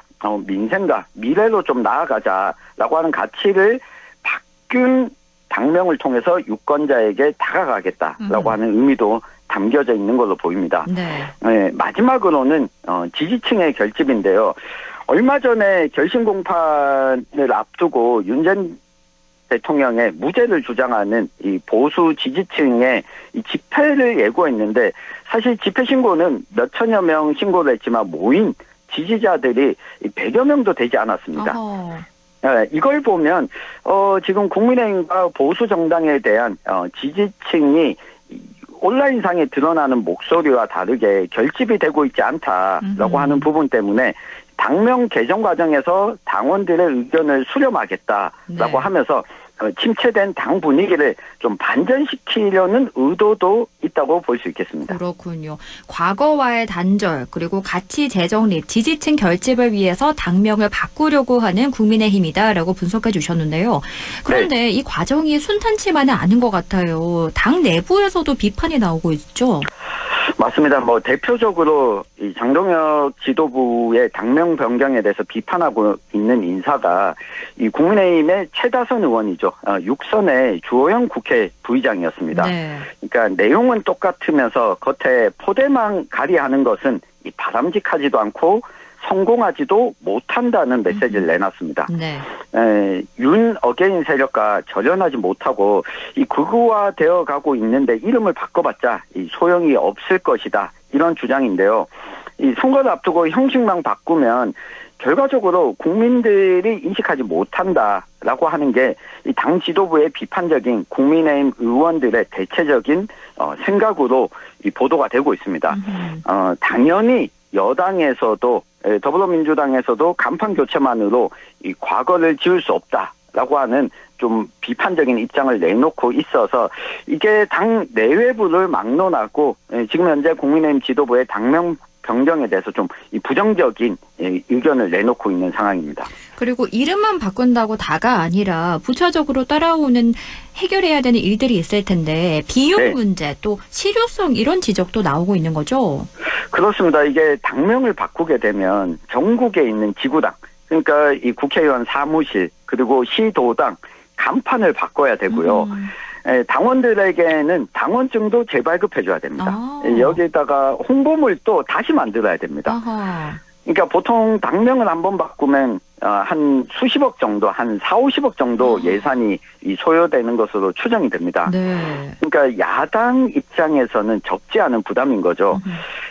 민생과 미래로 좀 나아가자라고 하는 가치를 바뀐 당명을 통해서 유권자에게 다가가겠다라고 하는 의미도 담겨져 있는 걸로 보입니다. 네. 마지막으로는 지지층의 결집인데요. 얼마 전에 결심 공판을 앞두고 윤 전 대통령의 무죄를 주장하는 이 보수 지지층의 이 집회를 예고했는데 사실 집회 신고는 몇 천여 명 신고를 했지만 모인 지지자들이 100여 명도 되지 않았습니다. 이걸 보면 지금 국민의힘과 보수 정당에 대한 지지층이 온라인상에 드러나는 목소리와 다르게 결집이 되고 있지 않다라고 하는 부분 때문에 당명 개정 과정에서 당원들의 의견을 수렴하겠다라고 하면서 침체된 당 분위기를 좀 반전시키려는 의도도 있다고 볼 수 있겠습니다. 그렇군요. 과거와의 단절 그리고 가치 재정립, 지지층 결집을 위해서 당명을 바꾸려고 하는 국민의힘이다라고 분석해 주셨는데요. 그런데 이 과정이 순탄치만은 않은 것 같아요. 당 내부에서도 비판이 나오고 있죠. 맞습니다. 대표적으로 이 장동혁 지도부의 당명 변경에 대해서 비판하고 있는 인사가 이 국민의힘의 최다선 의원이죠. 6선의 주호영 국회 부의장이었습니다. 네. 그러니까 내용은 똑같으면서 겉에 포대만 가리하는 것은 이 바람직하지도 않고 성공하지도 못한다는 메시지를 내놨습니다. 네. 윤 어게인 세력과 절연하지 못하고 이 극우화되어 가고 있는데 이름을 바꿔봤자 이 소용이 없을 것이다. 이런 주장인데요. 이 선거를 앞두고 형식만 바꾸면 결과적으로 국민들이 인식하지 못한다라고 하는 게 이 당 지도부의 비판적인 국민의힘 의원들의 대체적인 생각으로 이 보도가 되고 있습니다. 당연히 여당에서도 더불어민주당에서도 간판 교체만으로 이 과거를 지울 수 없다라고 하는 좀 비판적인 입장을 내놓고 있어서 이게 당 내외부를 막론하고 지금 현재 국민의힘 지도부의 당명 변경에 대해서 좀 부정적인 의견을 내놓고 있는 상황입니다. 그리고 이름만 바꾼다고 다가 아니라 부차적으로 따라오는 해결해야 되는 일들이 있을 텐데 비용 문제 또 실효성 이런 지적도 나오고 있는 거죠? 그렇습니다. 이게 당명을 바꾸게 되면 전국에 있는 지구당 그러니까 이 국회의원 사무실 그리고 시도당 간판을 바꿔야 되고요. 당원들에게는 당원증도 재발급해줘야 됩니다. 여기에다가 홍보물도 다시 만들어야 됩니다. 그러니까 보통 당명을 한번 바꾸면 한 수십억 정도, 한 4,50억 정도 예산이 소요되는 것으로 추정이 됩니다. 네. 그러니까 야당 입장에서는 적지 않은 부담인 거죠.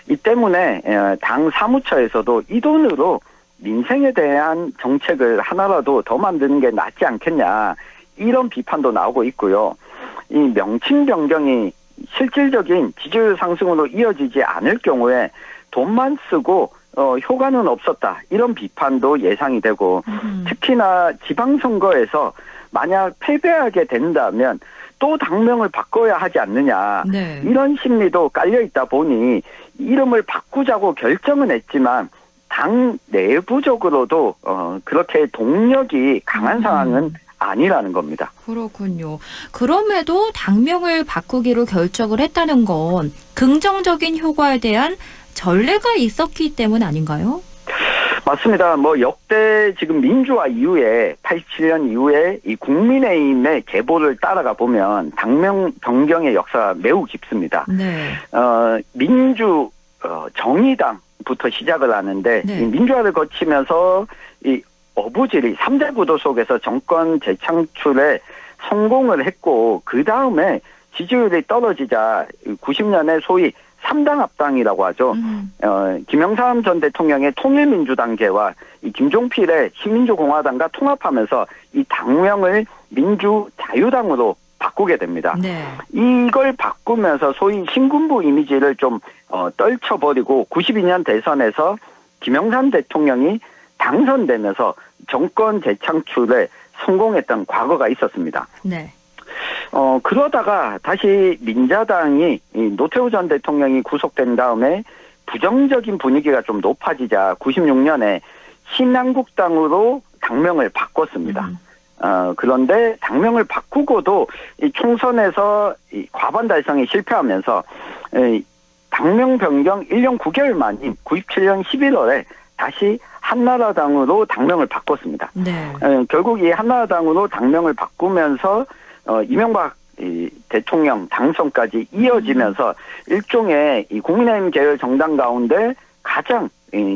이 때문에 당 사무처에서도 이 돈으로 민생에 대한 정책을 하나라도 더 만드는 게 낫지 않겠냐. 이런 비판도 나오고 있고요. 이 명칭 변경이 실질적인 지지율 상승으로 이어지지 않을 경우에 돈만 쓰고 효과는 없었다. 이런 비판도 예상이 되고 특히나 지방선거에서 만약 패배하게 된다면 또 당명을 바꿔야 하지 않느냐. 네. 이런 심리도 깔려있다 보니 이름을 바꾸자고 결정은 했지만 당 내부적으로도 그렇게 동력이 강한 상황은 아니라는 겁니다. 그렇군요. 그럼에도 당명을 바꾸기로 결정을 했다는 건 긍정적인 효과에 대한 전례가 있었기 때문 아닌가요? 맞습니다. 역대 지금 민주화 이후에 87년 이후에 이 국민의힘의 계보를 따라가 보면 당명 변경의 역사가 매우 깊습니다. 네. 정의당부터 시작을 하는데 네. 이 민주화를 거치면서 이 어부질이 3대 구도 속에서 정권 재창출에 성공을 했고 그 다음에 지지율이 떨어지자 90년에 소위 3당 합당이라고 하죠. 김영삼 전 대통령의 통일민주당계와 이 김종필의 신민주공화당과 통합하면서 이 당명을 민주자유당으로 바꾸게 됩니다. 네. 이걸 바꾸면서 소위 신군부 이미지를 좀 떨쳐버리고 92년 대선에서 김영삼 대통령이 당선되면서 정권 재창출에 성공했던 과거가 있었습니다. 네. 그러다가 다시 민자당이 노태우 전 대통령이 구속된 다음에 부정적인 분위기가 좀 높아지자 96년에 신한국당으로 당명을 바꿨습니다. 그런데 당명을 바꾸고도 이 총선에서 이 과반 달성에 실패하면서 당명 변경 1년 9개월 만인 97년 11월에 다시 한나라당으로 당명을 바꿨습니다. 네. 결국 이 한나라당으로 당명을 바꾸면서 이명박 이 대통령 당선까지 이어지면서 일종의 이 국민의힘 계열 정당 가운데 가장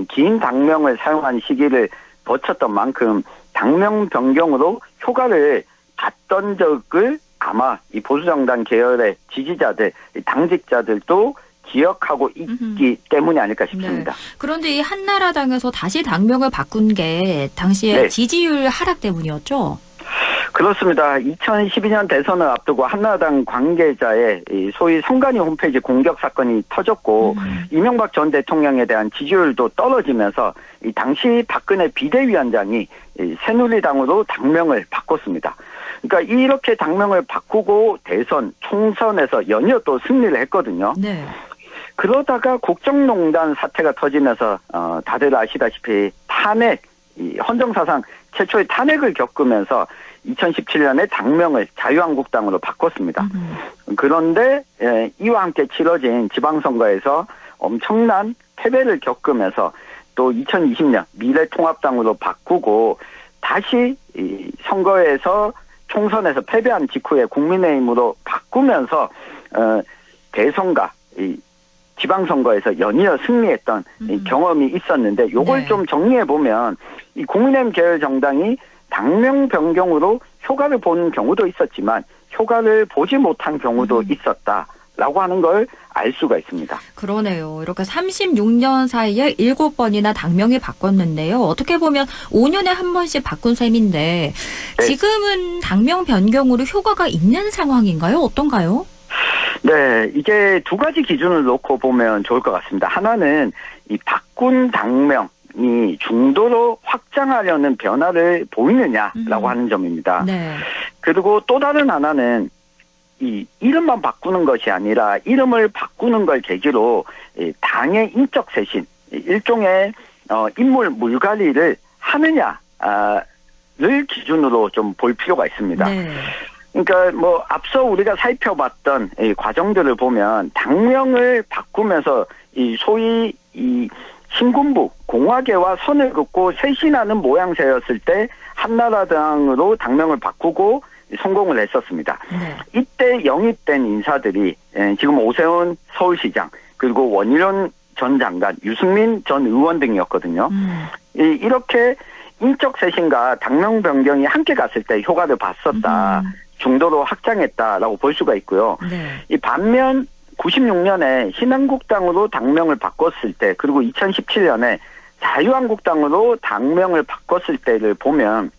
긴 당명을 사용한 시기를 거쳤던 만큼 당명 변경으로 효과를 봤던 적을 아마 이 보수정당 계열의 지지자들, 당직자들도 기억하고 있기 때문이 아닐까 싶습니다. 네. 그런데 이 한나라당에서 다시 당명을 바꾼 게 당시에 네. 지지율 하락 때문이었죠? 그렇습니다. 2012년 대선을 앞두고 한나라당 관계자의 이 소위 선관위 홈페이지 공격 사건이 터졌고 이명박 전 대통령에 대한 지지율도 떨어지면서 이 당시 박근혜 비대위원장이 이 새누리당으로 당명을 바꿨습니다. 그러니까 이렇게 당명을 바꾸고 대선, 총선에서 연이어 또 승리를 했거든요. 네. 그러다가 국정농단 사태가 터지면서 다들 아시다시피 탄핵, 이 헌정사상 최초의 탄핵을 겪으면서 2017년에 당명을 자유한국당으로 바꿨습니다. 그런데 이와 함께 치러진 지방선거에서 엄청난 패배를 겪으면서 또 2020년 미래통합당으로 바꾸고 다시 이 선거에서 총선에서 패배한 직후에 국민의힘으로 바꾸면서 대선과 이 지방선거에서 연이어 승리했던 이 경험이 있었는데 요걸 네. 좀 정리해보면 이 국민의힘 계열 정당이 당명 변경으로 효과를 본 경우도 있었지만 효과를 보지 못한 경우도 있었다라고 하는 걸 알 수가 있습니다. 그러네요. 이렇게 36년 사이에 7번이나 당명이 바꿨는데요. 어떻게 보면 5년에 한 번씩 바꾼 셈인데 네. 지금은 당명 변경으로 효과가 있는 상황인가요? 어떤가요? 네, 이게 두 가지 기준을 놓고 보면 좋을 것 같습니다. 하나는 이 바꾼 당명이 중도로 확장하려는 변화를 보이느냐라고 하는 점입니다. 네. 그리고 또 다른 하나는 이 이름만 바꾸는 것이 아니라 이름을 바꾸는 걸 계기로 이 당의 인적 쇄신, 일종의 인물 물갈이를 하느냐를 기준으로 좀 볼 필요가 있습니다. 네. 그러니까 뭐 앞서 우리가 살펴봤던 이 과정들을 보면 당명을 바꾸면서 이 소위 이 신군부 공화계와 선을 긋고 쇄신하는 모양새였을 때 한나라당으로 당명을 바꾸고 성공을 했었습니다. 네. 이때 영입된 인사들이 지금 오세훈 서울시장 그리고 원희룡 전 장관, 유승민 전 의원 등이었거든요. 이렇게 인적 쇄신과 당명 변경이 함께 갔을 때 효과를 봤었다. 중도로 확장했다라고 볼 수가 있고요. 네. 이 반면 96년에 신한국당으로 당명을 바꿨을 때 그리고 2017년에 자유한국당으로 당명을 바꿨을 때를 보면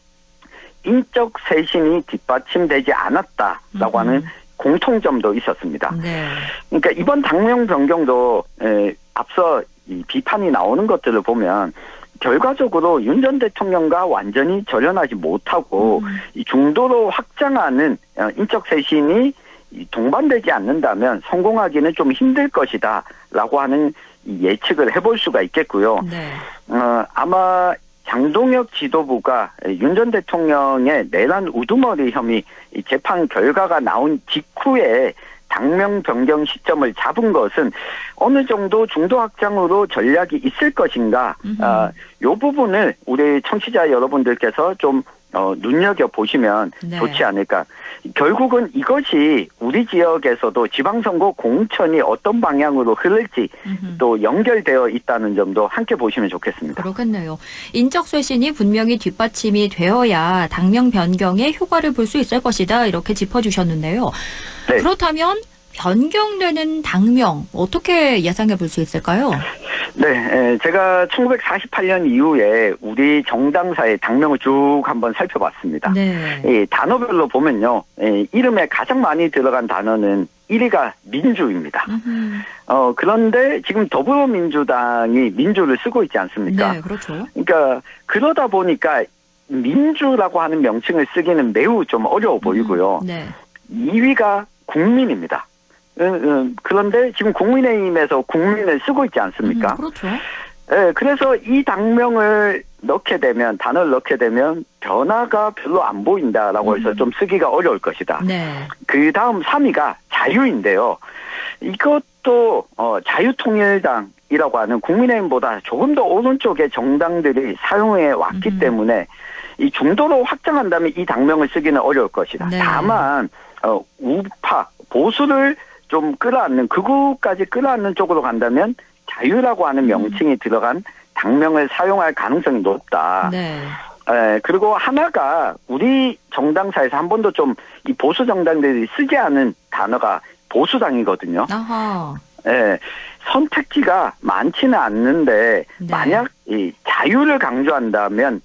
인적 쇄신이 뒷받침되지 않았다라고 하는 공통점도 있었습니다. 네. 그러니까 이번 당명 변경도 앞서 이 비판이 나오는 것들을 보면 결과적으로 윤 전 대통령과 완전히 절연하지 못하고 이 중도로 확장하는 인적 쇄신이 동반되지 않는다면 성공하기는 좀 힘들 것이다라고 하는 예측을 해볼 수가 있겠고요. 네. 아마 장동혁 지도부가 윤 전 대통령의 내란 우두머리 혐의 재판 결과가 나온 직후에 당명 변경 시점을 잡은 것은 어느 정도 중도 확장으로 전략이 있을 것인가, 이 부분을 우리 청취자 여러분들께서 좀 눈여겨보시면 네. 좋지 않을까. 결국은 이것이 우리 지역에서도 지방선거 공천이 어떤 방향으로 흐를지 또 연결되어 있다는 점도 함께 보시면 좋겠습니다. 그렇겠네요. 인적 쇄신이 분명히 뒷받침이 되어야 당명 변경에 효과를 볼 수 있을 것이다. 이렇게 짚어주셨는데요. 네. 그렇다면 변경되는 당명 어떻게 예상해 볼 수 있을까요? 네, 제가 1948년 이후에 우리 정당사의 당명을 쭉 한번 살펴봤습니다. 네. 이 단어별로 보면요, 이름에 가장 많이 들어간 단어는 1위가 민주입니다. 그런데 지금 더불어민주당이 민주를 쓰고 있지 않습니까? 네, 그렇죠. 그러니까 그러다 보니까 민주라고 하는 명칭을 쓰기는 매우 좀 어려워 보이고요. 네. 2위가 국민입니다. 그런데 지금 국민의힘에서 국민을 쓰고 있지 않습니까? 그렇죠. 네, 그래서 이 당명을 넣게 되면, 단어를 넣게 되면 변화가 별로 안 보인다라고 해서 좀 쓰기가 어려울 것이다. 네. 그 다음 3위가 자유인데요. 이것도 자유통일당이라고 하는 국민의힘보다 조금 더 오른쪽의 정당들이 사용해 왔기 때문에 이 중도로 확장한다면 이 당명을 쓰기는 어려울 것이다. 네. 다만 우파 보수를 좀 끌어안는 극우까지 끌어안는 쪽으로 간다면 자유라고 하는 명칭이 들어간 당명을 사용할 가능성이 높다. 네. 그리고 하나가 우리 정당사에서 한 번도 좀 이 보수 정당들이 쓰지 않은 단어가 보수당이거든요. 아하. 선택지가 많지는 않는데 네. 만약 이 자유를 강조한다면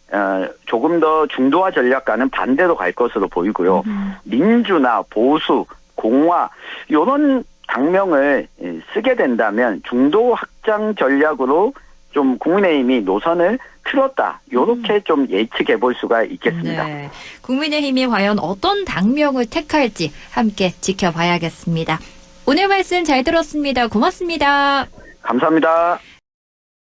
조금 더 중도화 전략과는 반대로 갈 것으로 보이고요. 민주나 보수, 공화 이런 당명을 쓰게 된다면 중도 확장 전략으로 좀 국민의힘이 노선을 틀었다. 이렇게 좀 예측해 볼 수가 있겠습니다. 네. 국민의힘이 과연 어떤 당명을 택할지 함께 지켜봐야겠습니다. 오늘 말씀 잘 들었습니다. 고맙습니다. 감사합니다.